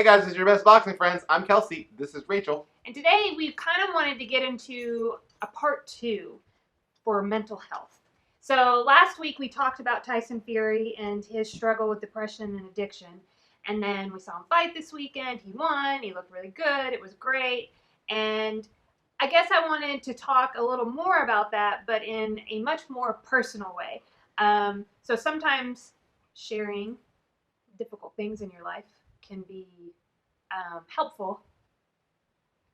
Hey guys, this is your best boxing friends. I'm Kelsey. This is Rachel. And today we kind of wanted to get into a part 2 for mental health. So last week we talked about Tyson Fury and his struggle with depression and addiction. And then we saw him fight this weekend. He won. He looked really good. It was great. And I guess I wanted to talk a little more about that, but in a much more personal way. So sometimes sharing difficult things in your life can be helpful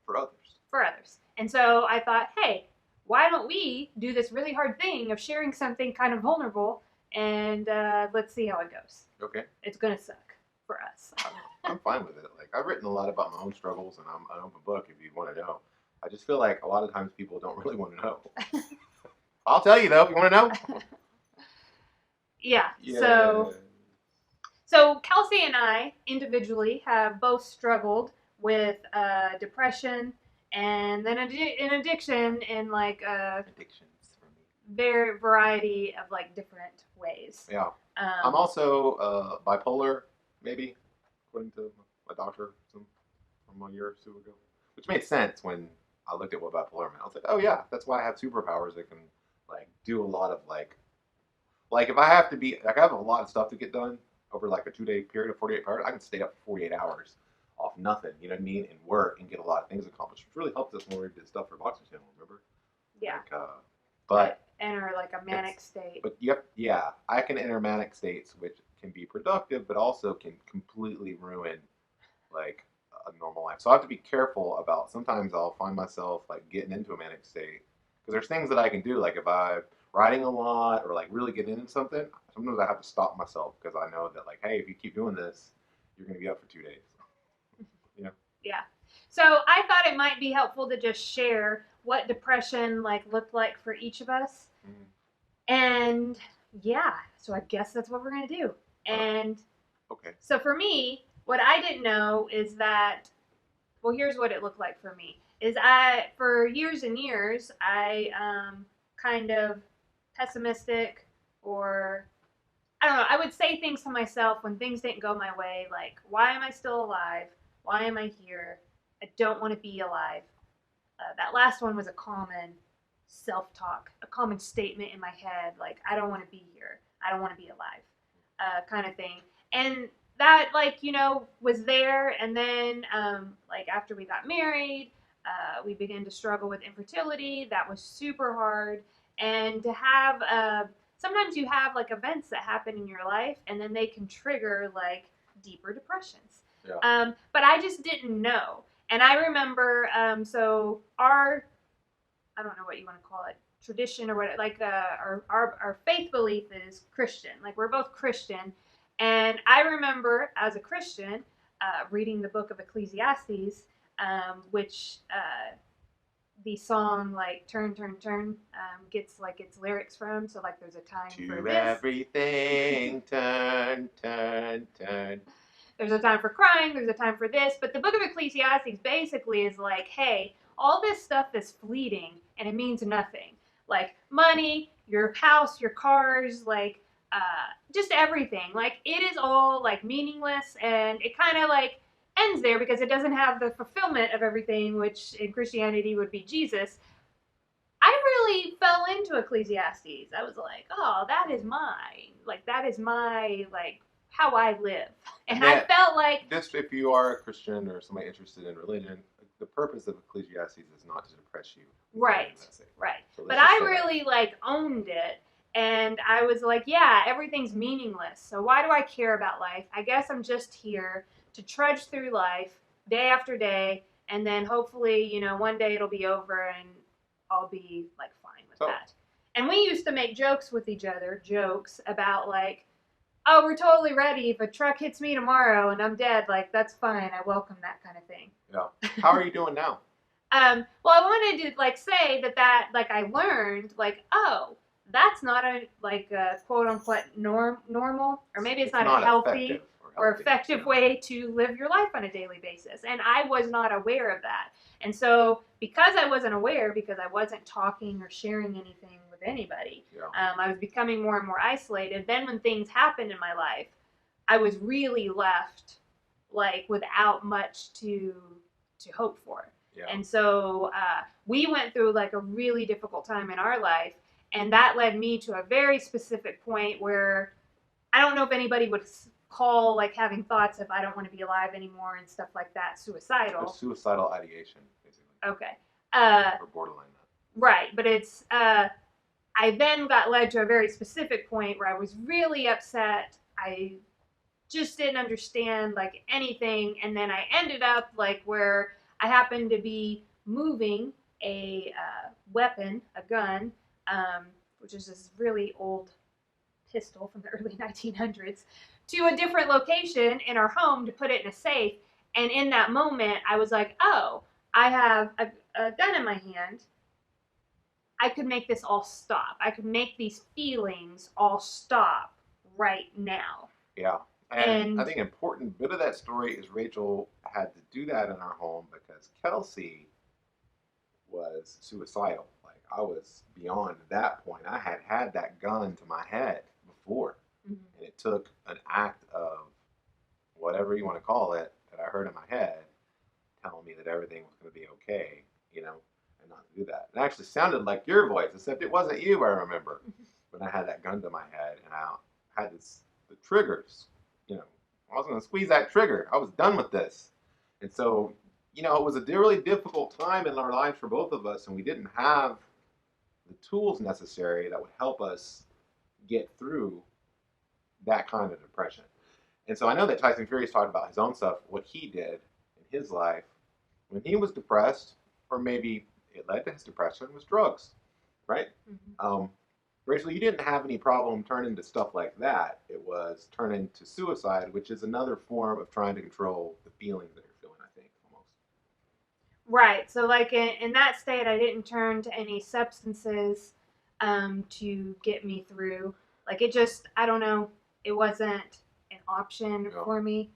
for others. And so I thought, hey, why don't we do this really hard thing of sharing something kind of vulnerable, and let's see how it goes. Okay. It's gonna suck for us. I'm fine with it. Like, I've written a lot about my own struggles, and I'm an open book if you want to know. I just feel like a lot of times people don't really want to know. I'll tell you though if you want to know. Yeah. So Kelsey and I individually have both struggled with depression and then an addiction in like addictions for me. Very variety of like different ways. Yeah. I'm also bipolar, maybe, according to my doctor from a year or two ago, which made sense when I looked at what bipolar meant. I was like, oh yeah, that's why I have superpowers that can like do a lot of like if I have to be like I have a lot of stuff to get done over like a 2-day period, a 48 period, I can stay up for 48 hours off nothing, you know what I mean, and work and get a lot of things accomplished, which really helped us when we did stuff for Boxing Channel, remember? Yeah. Like, but enter like a manic state. But yeah, I can enter manic states, which can be productive, but also can completely ruin like a normal life. So I have to be careful about. Sometimes I'll find myself like getting into a manic state because there's things that I can do, like if I'm writing a lot or like really getting into something. Sometimes I have to stop myself because I know that like, hey, if you keep doing this, you're gonna be up for 2 days. Yeah. Yeah. So I thought it might be helpful to just share what depression like looked like for each of us. Mm-hmm. And yeah, so I guess that's what we're gonna do. And okay. So for me, what I didn't know is that, well, here's what it looked like for me. For years and years, I kind of pessimistic, or I don't know, I would say things to myself when things didn't go my way, like, why am I still alive? Why am I here? I don't want to be alive. That last one was a common self-talk, a common statement in my head, like, I don't want to be here. I don't want to be alive, kind of thing. And that, like, was there. And then, like, after we got married, we began to struggle with infertility. That was super hard. And to have, sometimes you have, like, events that happen in your life, and then they can trigger, like, deeper depressions. Yeah. But I just didn't know. And I remember, so I don't know what you want to call it, tradition or what, like our faith belief is Christian. Like, we're both Christian. And I remember as a Christian reading the book of Ecclesiastes, which the song like Turn, Turn, Turn gets like its lyrics from. So like there's a time for this. Everything, turn, turn, turn. There's a time for crying, there's a time for this. But the book of Ecclesiastes basically is like, hey, all this stuff is fleeting and it means nothing. Like money, your house, your cars, like just everything. Like it is all like meaningless, and it kind of like ends there because it doesn't have the fulfillment of everything, which in Christianity would be Jesus. I really fell into Ecclesiastes. I was like, oh, that is mine. Like that is my like how I live. And I felt like this, if you are a Christian or somebody interested in religion, the purpose of Ecclesiastes is not to depress you. Right. So but I really like owned it, and I was like, yeah, everything's meaningless. So why do I care about life? I guess I'm just here to trudge through life day after day, and then hopefully, one day it'll be over and I'll be like fine with that. And we used to make jokes with each other, about like, oh, we're totally ready. If a truck hits me tomorrow and I'm dead, like, that's fine. I welcome that kind of thing. Yeah. How are you doing now? Well, I wanted to, like, say that, like, I learned, like, oh, that's not a, like, a quote-unquote normal, or maybe it's not a healthy or effective way to live your life on a daily basis. And I was not aware of that. And so, because I wasn't aware, because I wasn't talking or sharing anything with anybody, I was becoming more and more isolated. Then when things happened in my life, I was really left like without much to hope for. Yeah. And so we went through like a really difficult time in our life, and that led me to a very specific point where I don't know if anybody would call like having thoughts of I don't want to be alive anymore and stuff like that suicidal. A suicidal ideation, basically. Okay. Or borderline that. Right, but it's I then got led to a very specific point where I was really upset. I just didn't understand like anything, and then I ended up like where I happened to be moving a weapon, a gun, which is this really old pistol from the early 1900s, to a different location in our home to put it in a safe. And in that moment, I was like, oh, I have a gun in my hand. I could make this all stop. I could make these feelings all stop right now. Yeah. And I think an important bit of that story is Rachel had to do that in our home because Kelsey was suicidal. Like, I was beyond that point. I had had that gun to my head before. Mm-hmm. And it took an act of whatever you want to call it that I heard in my head telling me that everything was going to be okay, you know, and not to do that. It actually sounded like your voice, except it wasn't you, I remember. When I had that gun to my head and I had the triggers, you know, I was going to squeeze that trigger. I was done with this. And so, you know, it was a really difficult time in our lives for both of us, and we didn't have the tools necessary that would help us get through that kind of depression. And so I know that Tyson Fury's talked about his own stuff, what he did in his life when he was depressed, or maybe it led to his depression, was drugs, right? Mm-hmm. Rachel, you didn't have any problem turning to stuff like that. It was turning to suicide, which is another form of trying to control the feelings that you're feeling, I think, almost. Right. So, like, in that state, I didn't turn to any substances to get me through. Like, it just, I don't know, it wasn't an option for me.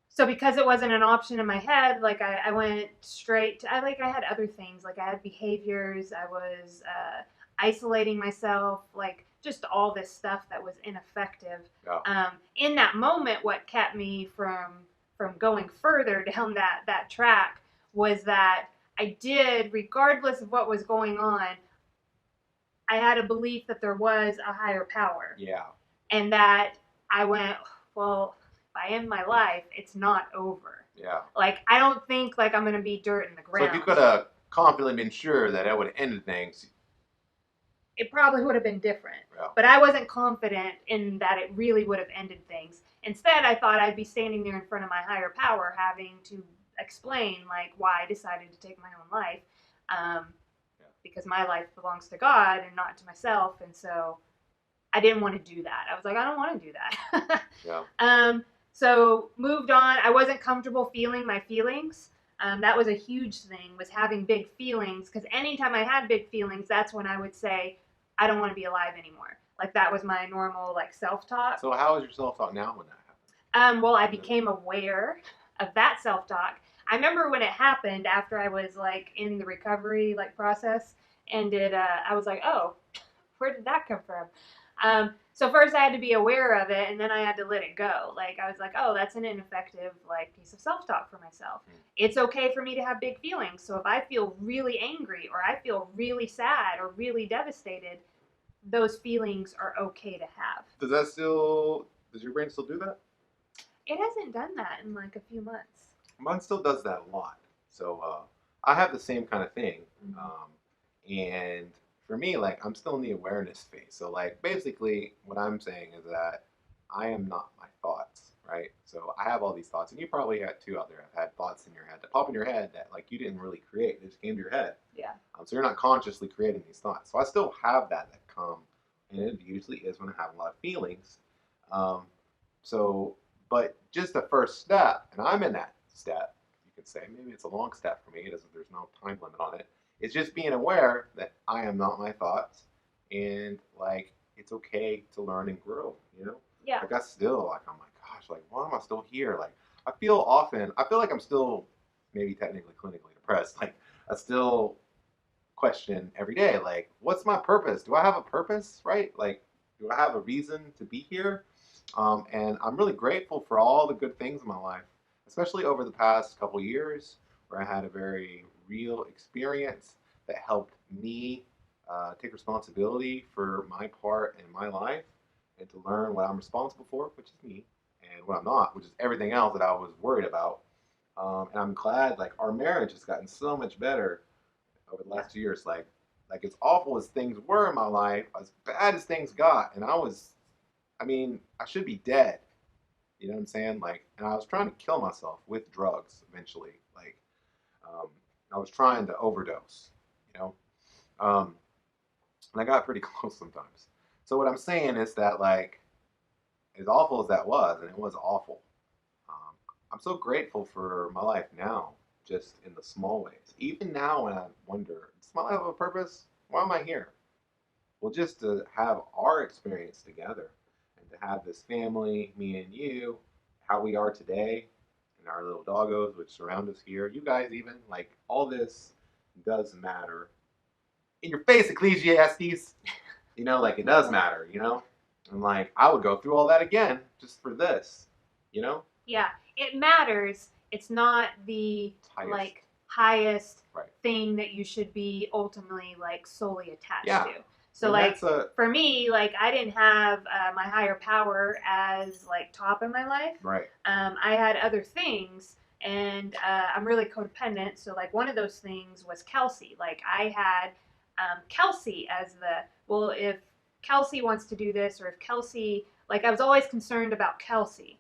So because it wasn't an option in my head, like, I went straight to, I had other things. Like, I had behaviors. I was isolating myself, like just all this stuff that was ineffective. Yeah. In that moment, what kept me from going further down that track was that I did, regardless of what was going on, I had a belief that there was a higher power. Yeah. And that I went, well, if I end my life, it's not over. Yeah. Like, I don't think like I'm going to be dirt in the ground. So if you could have confidently been sure that it would have ended things, it probably would have been different. Yeah. But I wasn't confident in that it really would have ended things. Instead, I thought I'd be standing there in front of my higher power having to explain like why I decided to take my own life. Because my life belongs to God and not to myself. And so I didn't want to do that. I was like, I don't want to do that. Yeah. So moved on. I wasn't comfortable feeling my feelings. That was a huge thing, was having big feelings. Because anytime I had big feelings, that's when I would say, I don't want to be alive anymore. Like, that was my normal, like, self-talk. So how is your self-talk now when that happened? Well, I became aware of that self-talk. I remember when it happened after I was, like, in the recovery, like, process. And I was like, oh, where did that come from? So first I had to be aware of it, and then I had to let it go. Like, I was like, oh, that's an ineffective, like, piece of self-talk for myself. It's okay for me to have big feelings. So if I feel really angry or I feel really sad or really devastated, those feelings are okay to have. Does your brain still do that? It hasn't done that in like a few months. Mine still does that a lot. So I have the same kind of thing. Mm-hmm. And for me, like, I'm still in the awareness phase. So, like, basically what I'm saying is that I am not my thoughts, right? So I have all these thoughts, and you probably had too out there. I've had thoughts in your head that pop in your head that, like, you didn't really create. They just came to your head. Yeah. So you're not consciously creating these thoughts. So I still have that come, and it usually is when I have a lot of feelings. But just the first step, and I'm in that step, you could say, maybe it's a long step for me. There's no time limit on it. It's just being aware that I am not my thoughts, and, like, it's okay to learn and grow, you know? Yeah. Like, I'm like, gosh, like, why am I still here? Like, I feel like I'm still maybe technically clinically depressed. Like, I still question every day, like, what's my purpose? Do I have a purpose, right? Like, do I have a reason to be here? And I'm really grateful for all the good things in my life, especially over the past couple years where I had a very real experience that helped me take responsibility for my part in my life and to learn what I'm responsible for, which is me, and what I'm not, which is everything else that I was worried about. And I'm glad, like, our marriage has gotten so much better over the last 2 years. Like as awful as things were in my life, as bad as things got, and I mean, I should be dead. You know what I'm saying? Like, and I was trying to kill myself with drugs eventually. Like, um, I was trying to overdose. You know, um, and I got pretty close sometimes. So what I'm saying is that, like, as awful as that was, and it was awful, um, I'm so grateful for my life now, just in the small ways. Even now, when I wonder, does my life have a purpose? Why am I here? Well, just to have our experience together and to have this family, me and you, how we are today, and our little doggos which surround us here, you guys, even, like, all this does matter. In your face, Ecclesiastes! You know, like, it does matter, you know? And, like, I would go through all that again just for this, you know? Yeah, it matters. It's not the Highest. like highest Right. thing that you should be ultimately like solely attached Yeah. to. So And like that's for me, like I didn't have my higher power as like top in my life. right. I had other things, and I'm really codependent. So like one of those things was Kelsey. Like I had Kelsey as the well, if Kelsey wants to do this, or if Kelsey like I was always concerned about Kelsey.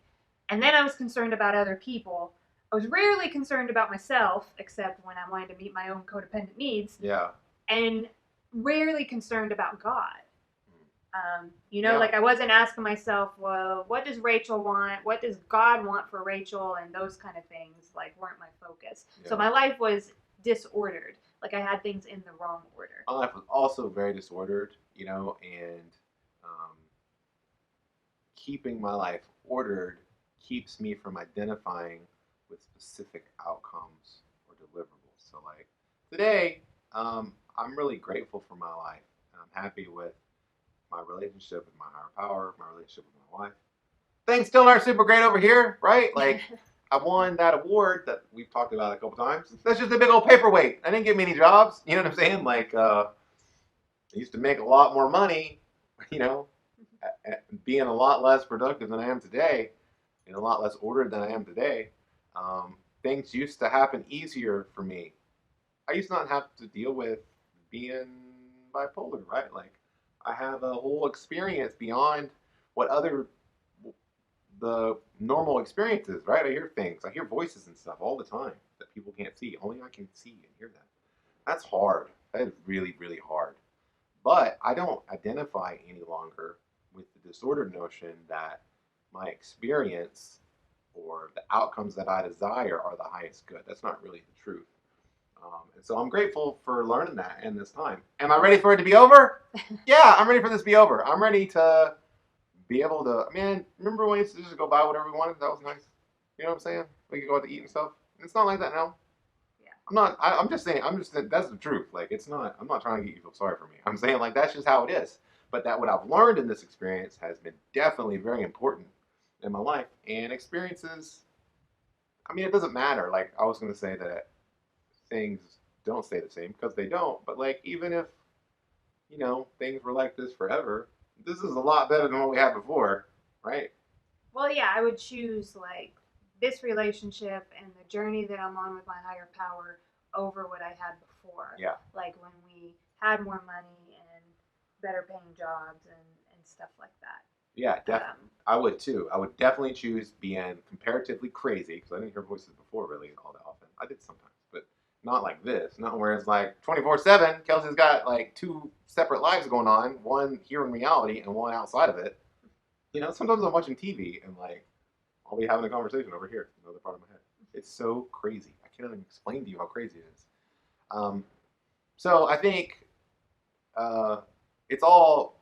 And then I was concerned about other people. I was rarely concerned about myself, except when I wanted to meet my own codependent needs. Yeah. And rarely concerned about God. You know, Yeah. like I wasn't asking myself, well, what does Rachel want? What does God want for Rachel? And those kind of things, like, weren't my focus. Yeah. So my life was disordered. Like I had things in the wrong order. My life was also very disordered, you know, and keeping my life ordered keeps me from identifying with specific outcomes or deliverables. So, like, today, I'm really grateful for my life. And I'm happy with my relationship with my higher power, my relationship with my wife. Things still aren't super great over here, right? Like, I won that award that we've talked about a couple times. That's just a big old paperweight. I didn't get many jobs. You know what I'm saying? Like, I used to make a lot more money, you know, being a lot less productive than I am today, and a lot less ordered than I am today. Things used to happen easier for me. I used to not have to deal with being bipolar, right? Like, I have a whole experience beyond what other the normal experiences, right? I hear things, I hear voices and stuff all the time that people can't see. Only I can see and hear that. That's hard. That is really, really hard. But I don't identify any longer with the disordered notion that my experience or the outcomes that I desire are the highest good. That's not really the truth. And so I'm grateful for learning that in this time. Am I ready for it to be over? Yeah, I'm ready for this to be over. I'm ready to be able to, man, remember when we used to just go buy whatever we wanted? That was nice. You know what I'm saying? We could go out to eat and stuff. It's not like that now. I'm just saying. That's the truth. Like, it's not. I'm not trying to get you to feel sorry for me. I'm saying, like, that's just how it is. But that what I've learned in this experience has been definitely very important in my life. And experiences, I mean, it doesn't matter. Like, I was going to say that things don't stay the same because they don't. But, like, even if, you know, things were like this forever, this is a lot better than what we had before, right? Well, yeah, I would choose like this relationship and the journey that I'm on with my higher power over what I had before. Yeah. Like when we had more money and better paying jobs and stuff like that. Yeah, definitely. I would too. I would definitely choose being comparatively crazy because I didn't hear voices before really all that often. I did sometimes, but not like this. Not where it's like 24/7. Kelsey's got like two separate lives going on, one here in reality and one outside of it. You know, sometimes I'm watching TV and like I'll be having a conversation over here, another part of my head. It's so crazy. I can't even explain to you how crazy it is. Um, so I think it's all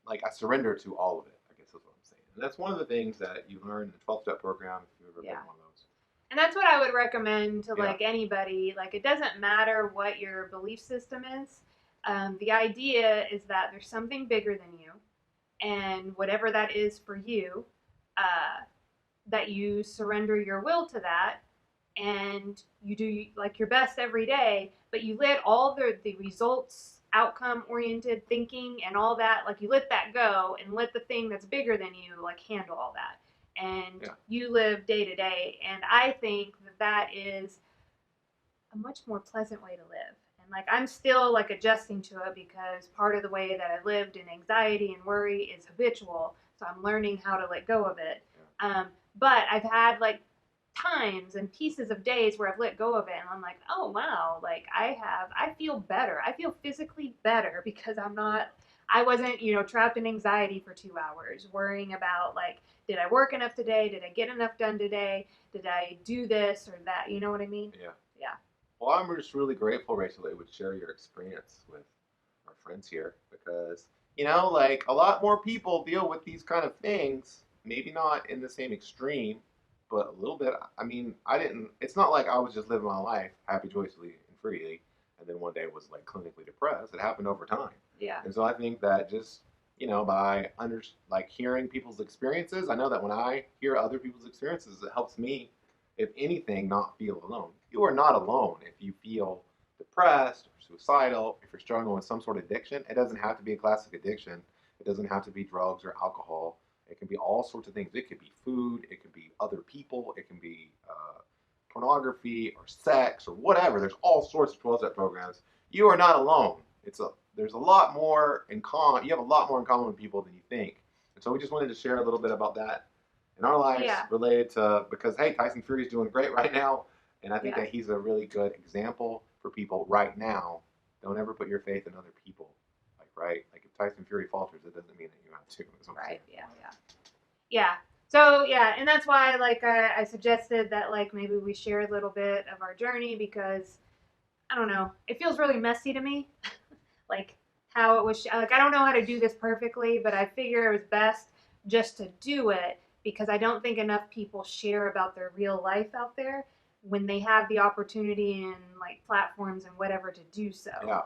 like I surrender to all of it. I guess is what I'm saying, and that's one of the things that you learn in the 12-step program if you've ever been one of those. And that's what I would recommend to like anybody. Like it doesn't matter what your belief system is. The idea is that there's something bigger than you, and whatever that is for you, that you surrender your will to that, and you do like your best every day, but you let all the results, outcome oriented thinking and all that, like you let that go and let the thing that's bigger than you like handle all that, and you live day to day. And I think that is a much more pleasant way to live. And like I'm still like adjusting to it, because part of the way that I lived in anxiety and worry is habitual, so I'm learning how to let go of it. But I've had like times and pieces of days where I've let go of it, and I'm like, oh wow, like I feel better. I feel physically better because I wasn't, trapped in anxiety for 2 hours worrying about like, did I work enough today? Did I get enough done today? Did I do this or that? You know what I mean? Yeah. Yeah. Well, I'm just really grateful, Rachel, that you would share your experience with our friends here, because, like a lot more people deal with these kind of things, maybe not in the same extreme, but a little bit. I mean, it's not like I was just living my life happy, joyously, and freely, and then one day was like clinically depressed. It happened over time. Yeah. And so I think that just, by like hearing people's experiences, I know that when I hear other people's experiences, it helps me, if anything, not feel alone. You are not alone if you feel depressed or suicidal, if you're struggling with some sort of addiction. It doesn't have to be a classic addiction. It doesn't have to be drugs or alcohol. It can be all sorts of things. It could be food. It could be other people. It can be pornography or sex or whatever. There's all sorts of 12-step programs. You are not alone. There's a lot more in common. You have a lot more in common with people than you think. And so we just wanted to share a little bit about that in our lives related to, because hey, Tyson Fury is doing great right now, and I think that he's a really good example for people right now. Don't ever put your faith in other people. Like if Tyson Fury falters, it doesn't mean that you have to. Right. Yeah. So yeah, and that's why like I suggested that like maybe we share a little bit of our journey, because I don't know, it feels really messy to me. Like how it was, like I don't know how to do this perfectly, but I figure it was best just to do it, because I don't think enough people share about their real life out there when they have the opportunity and like platforms and whatever to do so. Yeah.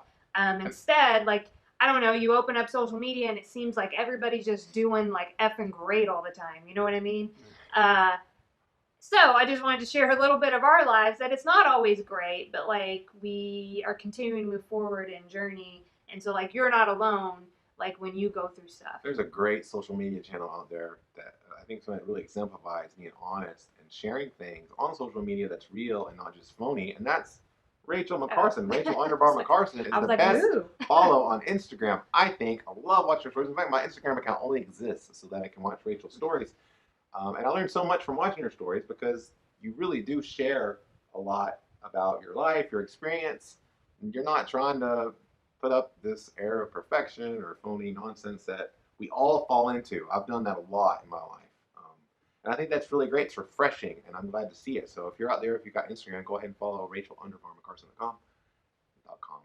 Instead, like I don't know, you open up social media and it seems like everybody's just doing like effing great all the time. You know what I mean? So I just wanted to share a little bit of our lives, that it's not always great, but like we are continuing to move forward and journey. And so like you're not alone, like when you go through stuff. There's a great social media channel out there that I think something that really exemplifies being honest and sharing things on social media that's real and not just phony. And that's Rachel McCarson. Rachel __ McCarson is the best follow on Instagram, I think. I love watching her stories. In fact, my Instagram account only exists so that I can watch Rachel's stories. And I learned so much from watching her stories, because you really do share a lot about your life, your experience. And you're not trying to put up this air of perfection or phony nonsense that we all fall into. I've done that a lot in my life. And I think that's really great. It's refreshing, and I'm glad to see it. So if you're out there, if you've got Instagram, go ahead and follow Rachel _ McCarson.com.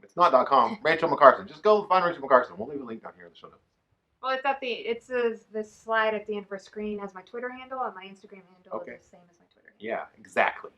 It's not .com. Rachel McCarson. Just go find Rachel McCarson. We'll leave a link down here in the show notes. Well, it's this slide at the end of our screen has my Twitter handle, and my Instagram handle is the same as my Twitter handle. Yeah, exactly.